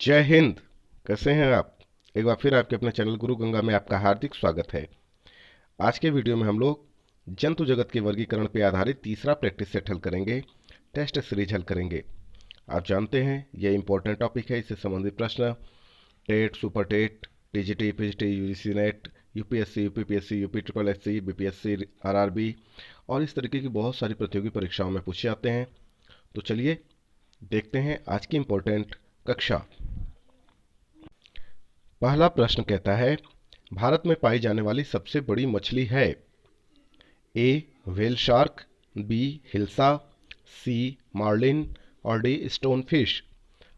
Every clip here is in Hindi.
जय हिंद। कैसे हैं आप? एक बार फिर आपके अपने चैनल गुरु गंगा में आपका हार्दिक स्वागत है। आज के वीडियो में हम लोग जंतु जगत के वर्गीकरण पर आधारित तीसरा प्रैक्टिस सेट हल करेंगे, टेस्ट सीरीज हल करेंगे। आप जानते हैं यह इंपॉर्टेंट टॉपिक है। इससे संबंधित प्रश्न TET, super TET, TGT, PGT, UGC NET, UPSC, UPPSC, UP triple SC, BPSC, RRB और इस तरीके की बहुत सारी प्रतियोगी परीक्षाओं में पूछे जाते हैं। तो चलिए देखते हैं आज की इंपॉर्टेंट कक्षा। पहला प्रश्न कहता है, भारत में पाई जाने वाली सबसे बड़ी मछली है? ए व्हेल शार्क, बी हिल्सा, सी मार्लिन और डी स्टोन फिश।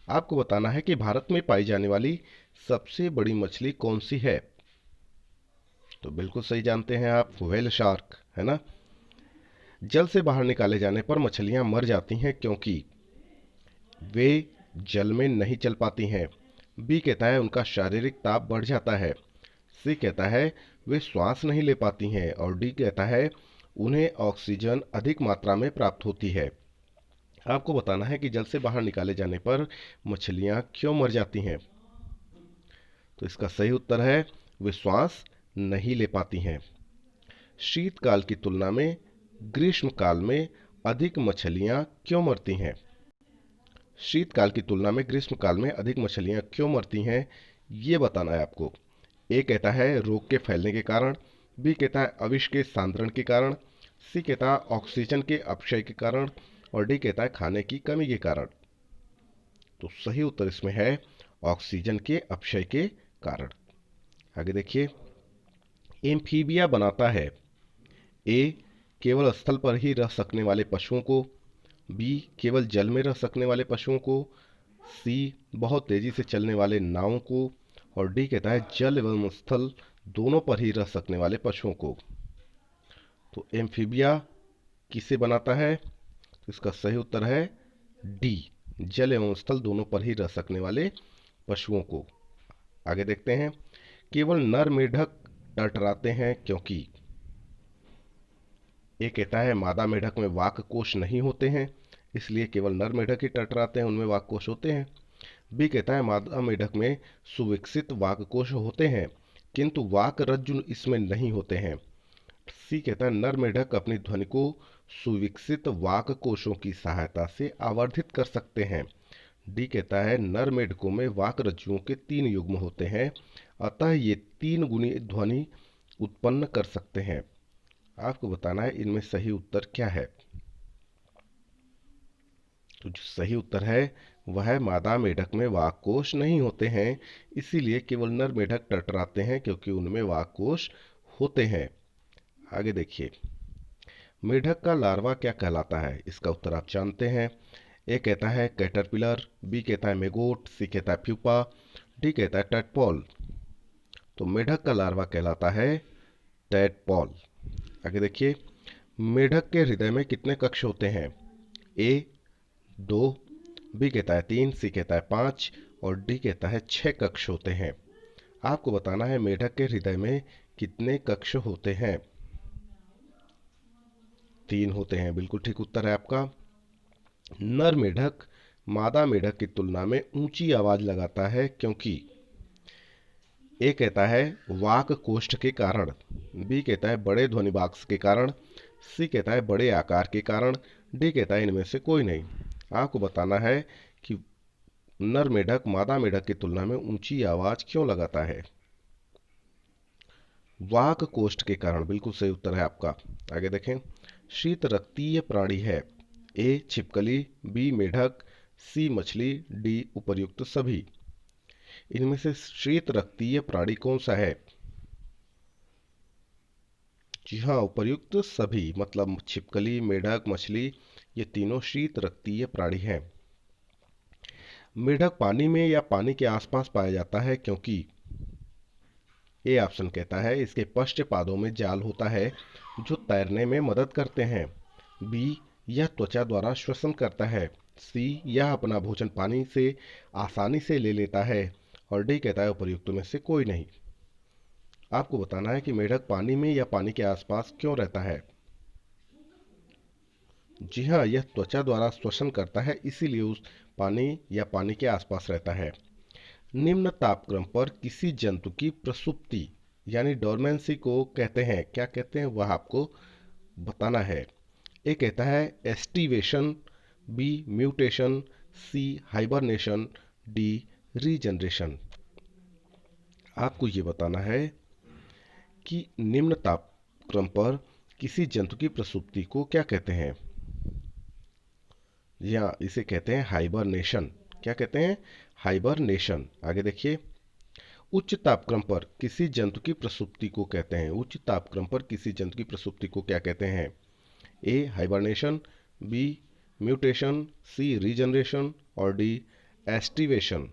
आपको बताना है कि भारत में पाई जाने वाली सबसे बड़ी मछली कौन सी है। तो बिल्कुल सही जानते हैं आप, व्हेल शार्क है ना। जल से बाहर निकाले जाने पर मछलियां मर जाती हैं क्योंकि वे जल में नहीं चल पाती हैं। बी कहता है उनका शारीरिक ताप बढ़ जाता है। सी कहता है वे श्वास नहीं ले पाती हैं और डी कहता है उन्हें ऑक्सीजन अधिक मात्रा में प्राप्त होती है। आपको बताना है कि जल से बाहर निकाले जाने पर मछलियां क्यों मर जाती हैं। तो इसका सही उत्तर है वे श्वास नहीं ले पाती हैं। शीतकाल की तुलना में ग्रीष्म काल में अधिक मछलियां क्यों मरती हैं? शीतकाल की तुलना में ग्रीष्म काल में अधिक मछलियां क्यों मरती हैं, ये बताना है आपको। ए कहता है रोग के फैलने के कारण, बी कहता है अविष के सांद्रण के कारण, सी कहता है ऑक्सीजन के अपक्षय के कारण और डी कहता है खाने की कमी के कारण। तो सही उत्तर इसमें है ऑक्सीजन के अपक्षय के कारण। आगे देखिए, एम्फीबिया बनाता है ए केवल स्थल पर ही रह सकने वाले पशुओं को, बी केवल जल में रह सकने वाले पशुओं को, सी बहुत तेजी से चलने वाले नावों को और डी कहता है जल एवं स्थल दोनों पर ही रह सकने वाले पशुओं को। तो एम्फीबिया किसे बनाता है? तो इसका सही उत्तर है डी, जल एवं स्थल दोनों पर ही रह सकने वाले पशुओं को। आगे देखते हैं, केवल नर मेढक टरटराते हैं क्योंकि ये कहता है मादा मेढक में वाक कोश नहीं होते हैं, इसलिए केवल नर मेढक ही टरटराते हैं, उनमें वाक कोश होते हैं। बी कहता है मादा मेढक में सुविकसित वाक कोश होते हैं किंतु वाक रज्जु इसमें नहीं होते हैं। सी कहता है नर मेढक अपनी ध्वनि को सुविकसित वाक कोशों की सहायता से आवर्धित कर सकते हैं। डी कहता है नर मेढकों में वाक रज्जुओं के 3 युग्म होते हैं, अतः ये 3 गुणी ध्वनि उत्पन्न कर सकते हैं। आपको बताना है इनमें सही उत्तर क्या है। तो जो सही उत्तर है वह है मादा मेढक में वाक कोश नहीं होते हैं, इसीलिए केवल नर मेढक टरटराते हैं क्योंकि उनमें वाक कोश होते हैं। आगे देखिए, मेढक का लार्वा क्या कहलाता है? इसका उत्तर आप जानते हैं। ए कहता है कैटरपिलर, बी कहता है मेगोट, सी कहता है प्यूपा, डी कहता है टैडपोल। तो मेढक का लार्वा कहलाता है टैडपोल। आगे देखिए, मेढक के हृदय में कितने कक्ष होते हैं? ए 2, बी कहता है 3, सी कहता है 5 और डी कहता है 6 कक्ष होते हैं। आपको बताना है मेढक के हृदय में कितने कक्ष होते हैं। 3 होते हैं, बिल्कुल ठीक उत्तर है आपका। नर मेढक मादा मेढक की तुलना में ऊंची आवाज लगाता है क्योंकि ए कहता है वाक कोष्ठ के कारण, बी कहता है बड़े ध्वनि बॉक्स के कारण, सी कहता है बड़े आकार के कारण, डी कहता है इनमें से कोई नहीं। आपको बताना है कि नर मेढक मादा मेढक की तुलना में ऊंची आवाज क्यों लगाता है। वाक कोष्ठ के कारण, बिल्कुल सही उत्तर है आपका। आगे देखें, शीत रक्तीय प्राणी है? ए छिपकली, बी मेढक, सी मछली, डी उपर्युक्त सभी। इनमें से शीत रक्तीय प्राणी कौन सा है? जी हाँ, उपर्युक्त सभी मतलब छिपकली, मेढक, मछली, ये तीनों शीत रक्तीय प्राणी हैं। मेढक पानी में या पानी के आसपास पाया जाता है क्योंकि ए ऑप्शन कहता है इसके पश्च पादों में जाल होता है जो तैरने में मदद करते हैं, बी यह त्वचा द्वारा श्वसन करता है, सी यह अपना भोजन पानी से आसानी से ले लेता है और डी कहता है उपर्युक्त में से कोई नहीं। आपको बताना है कि मेढक पानी में या पानी के आसपास क्यों रहता है। जी हाँ, यह त्वचा द्वारा श्वसन करता है, इसीलिए उस पानी या पानी के आसपास रहता है। निम्न तापक्रम पर किसी जंतु की प्रसुप्ति यानी डोरमेंसी को कहते हैं, क्या कहते हैं वह आपको बताना है। ए कहता है एस्टिवेशन, बी म्यूटेशन, सी हाइबरनेशन, डी रीजनरेशन। आपको ये बताना है कि निम्न तापक्रम पर किसी जंतु की प्रसुप्ति को क्या कहते हैं, या इसे कहते हैं हाइबरनेशन। क्या कहते हैं? हाइबरनेशन। आगे देखिए, उच्च तापक्रम पर किसी जंतु की प्रसुप्ति को कहते हैं, उच्च तापक्रम पर किसी जंतु की प्रसुप्ति को क्या कहते हैं। ए हाइबरनेशन, बी म्यूटेशन, सी रीजनरेशन और डी एस्टिवेशन।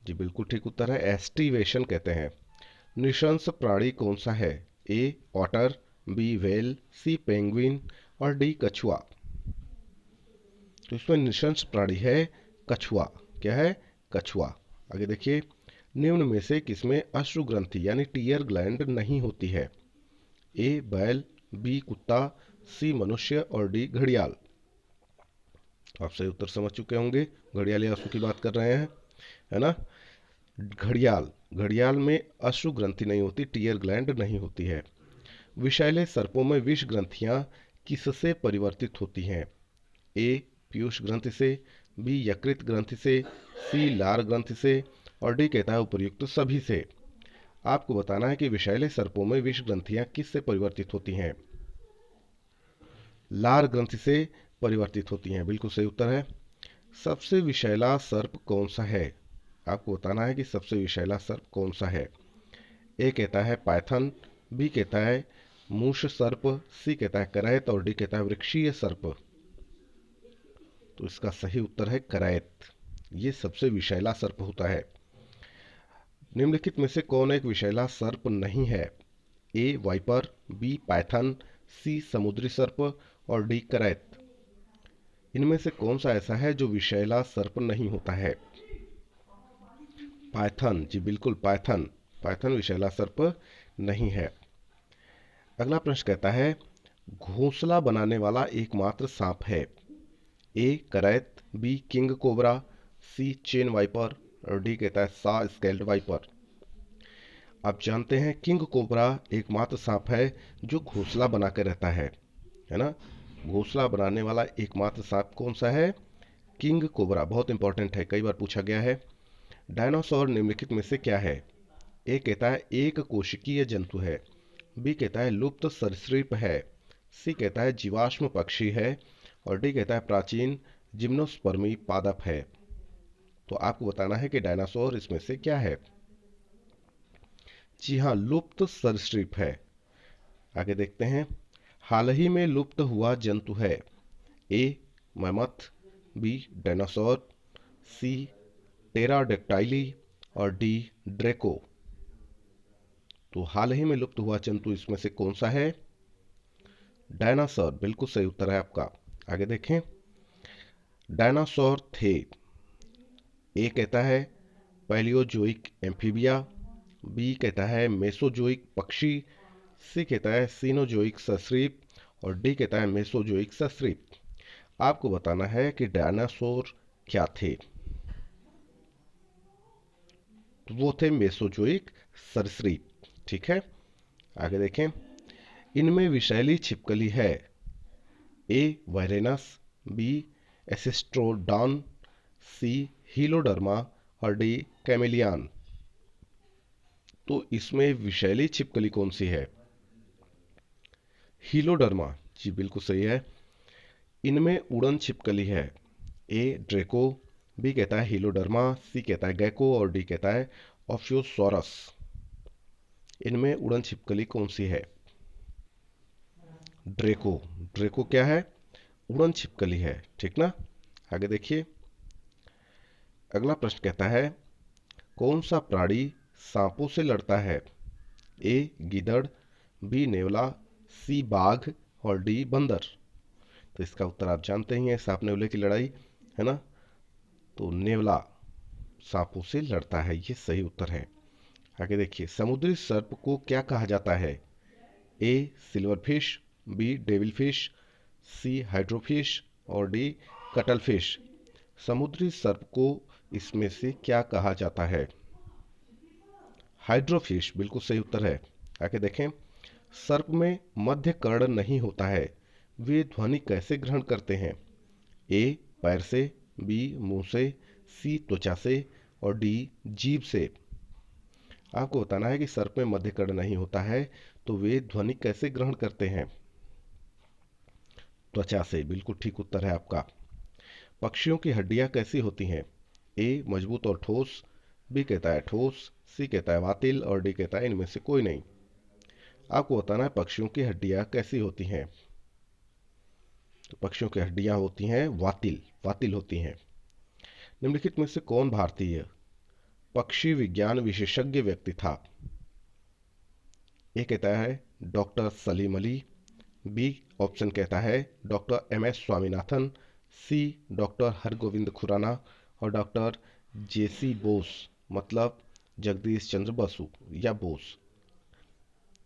जी बिल्कुल ठीक उत्तर है, एस्टिवेशन कहते हैं। नृशंस प्राणी कौन सा है। ए ऑटर, बी व्हेल, सी पेंगुइन और डी कछुआ। तो इसमें नृशंस प्राणी है कछुआ। क्या है? कछुआ। आगे देखिए, निम्न में से किसमें अश्रु ग्रंथि यानी टीयर ग्लैंड नहीं होती है। ए बैल, बी कुत्ता, सी मनुष्य और डी घड़ियाल। आप सही उत्तर समझ चुके होंगे, घड़ियाली आंसू की बात कर रहे हैं, है ना। घड़ियाल, घड़ियाल में अश्रु ग्रंथि नहीं होती, टीयर ग्लैंड नहीं होती है। विषैले सर्पों में विष ग्रंथियां किससे परिवर्तित होती हैं। ए पीयूष ग्रंथि से, बी यकृत ग्रंथि से, सी लार ग्रंथि से और डी कहता है उपर्युक्त सभी से। आपको बताना है कि विषैले सर्पों में विष ग्रंथियां किससे परिवर्तित होती हैं। लार ग्रंथि से परिवर्तित होती हैं, बिल्कुल सही उत्तर है। सबसे विषैला सर्प कौन सा है। आपको बताना है कि सबसे विषैला सर्प कौन सा है। ए कहता है पाइथन, बी कहता है मूष सर्प, सी कहता है करैत और डी कहता है वृक्षीय सर्प। तो इसका सही उत्तर है करैत, ये सबसे विषैला सर्प होता है। निम्नलिखित में से कौन एक विषैला सर्प नहीं है। ए वाइपर, बी पाइथन, सी समुद्री सर्प और डी करैत। इनमें से कौन सा ऐसा है जो विषैला सर्प नहीं होता है। पाइथन, जी बिल्कुल पाइथन, पाइथन विषैला सर्प नहीं है। अगला प्रश्न कहता है घोंसला बनाने वाला एकमात्र सांप है। A krait, B king cobra, C chain viper और डी कहता है सा स्केल्ड वाइपर। आप जानते हैं किंग कोबरा एकमात्र सांप है जो घोंसला बना कर रहता है ना। घोंसला बनाने वाला एकमात्र सांप कौन सा है। किंग कोबरा, बहुत इंपॉर्टेंट है, कई बार पूछा गया है। डायनासोर निम्नलिखित में से क्या है। ए कहता है एक कोशिकीय जंतु है, बी कहता है लुप्त सरीसृप है, सी कहता है जीवाश्म पक्षी है और डी कहता है प्राचीन जिम्नोस्पर्मी पादप है। तो आपको बताना है कि डायनासोर इसमें से क्या है। जी हाँ, लुप्त सरीसृप है। आगे देखते हैं, हाल ही में लुप्त हुआ जंतु है। ए मैमथ, बी डायनासोर, सी टेराडेक्टाइली और डी ड्रेको। तो हाल ही में लुप्त हुआ जंतु इसमें से कौन सा है। डायनासोर, बिल्कुल सही उत्तर है आपका। आगे देखें, डायनासोर थे। ए कहता है पैलियोजोइक एम्फीबिया, बी कहता है मेसोजोइक पक्षी, सी कहता है सीनोजोइक सरीसृप और डी कहता है मेसोजोइक सरीसृप। आपको बताना है कि डायनासोर क्या थे। तो वो थे मेसोजोइक सरीसृप। ठीक है, आगे देखें, इनमें विषैली छिपकली है। ए वायरेनस, बी एसिस्ट्रोडॉन, सी हीलोडर्मा और डी कैमेलियन। तो इसमें विषैली छिपकली कौन सी है। हीलोडर्मा, जी बिल्कुल सही है। इनमें उड़न छिपकली है। ए ड्रेको, बी कहता है हीलोडर्मा, सी कहता है गैको और डी कहता है ऑफ्योसॉरस। इनमें उड़न छिपकली कौन सी है। ड्रेको, ड्रेको क्या है, उड़न छिपकली है, ठीक ना। आगे देखिए, अगला प्रश्न कहता है कौन सा प्राणी सांपों से लड़ता है। ए गीदड़, बी नेवला, सी बाघ और डी बंदर। तो इसका उत्तर आप जानते ही हैं, सांप नेवले की लड़ाई, है ना। तो नेवला सांपों से लड़ता है, ये सही उत्तर है। आगे देखिए, समुद्री सर्प को क्या कहा जाता है। A silver fish, B devil fish, C hydrofish और डी कटल फिश। समुद्री सर्प को इसमें से क्या कहा जाता है? हाइड्रोफिश बिल्कुल सही उत्तर है। आगे देखें, सर्प में मध्य कर्ण नहीं होता है, वे ध्वनि कैसे ग्रहण करते हैं? ए पैर से, बी मुंह से, सी त्वचा से और डी जीभ से। आपको बताना है कि सर्प में मध्य कर्ण नहीं होता है, तो वे ध्वनि कैसे ग्रहण करते हैं? त्वचा से, बिल्कुल ठीक उत्तर है आपका। पक्षियों की हड्डियां कैसी होती हैं? ए मजबूत और ठोस, बी कहता है ठोस, सी कहता है वातिल और डी कहता है इनमें से कोई नहीं। आपको बताना है पक्षियों की हड्डियां कैसी होती हैं। तो पक्षियों की हड्डियां होती हैं वातिल, वातिल होती हैं। निम्नलिखित में से कौन भारतीय पक्षी विज्ञान विशेषज्ञ व्यक्ति था? ए कहता है doctor Salim Ali, B option कहता है doctor M S Swaminathan, C doctor Hargovind Khurana और डॉक्टर जेसी बोस, मतलब जगदीश चंद्र बसु या बोस।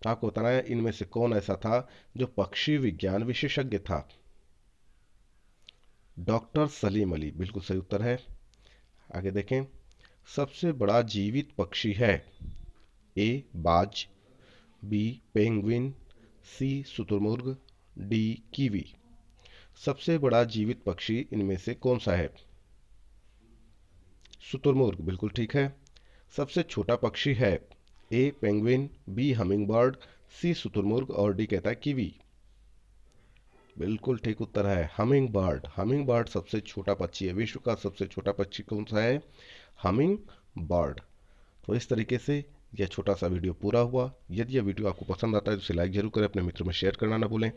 आपको बताना है इनमें से कौन ऐसा था जो पक्षी विज्ञान विशेषज्ञ था? डॉक्टर सलीम अली, बिल्कुल सही उत्तर है। आगे देखें, सबसे बड़ा जीवित पक्षी है? ए बाज, बी पेंगुइन, सी शुतुरमुर्ग, डी कीवी। सबसे बड़ा जीवित पक्षी इनमें से कौन सा है? शुतुरमुर्ग, बिल्कुल ठीक है। सबसे छोटा पक्षी है? ए पेंगुइन, बी हमिंग बर्ड, सी शुतुरमुर्ग और डी कहता है कीवी। बिल्कुल ठीक उत्तर है हमिंग बर्ड। हमिंग बर्ड सबसे छोटा पक्षी है। विश्व का सबसे छोटा पक्षी कौन सा है? Humming bird. तो इस तरीके से यह छोटा सा वीडियो पूरा हुआ। यदि यह वीडियो आपको पसंद आता है तो इसे लाइक जरूर करें, अपने मित्रों में शेयर करना ना भूलें।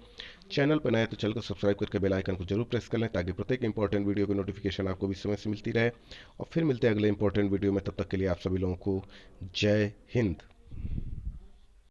चैनल पर नए तो चैनल को सब्सक्राइब करके बेल आइकन को जरूर प्रेस कर लें, ताकि प्रत्येक इंपॉर्टेंट वीडियो की नोटिफिकेशन आपको भी समय से मिलती रहे। और फिर मिलते हैं अगले इंपॉर्टेंट वीडियो में, तब तक के लिए आप सभी लोगों को जय हिंद।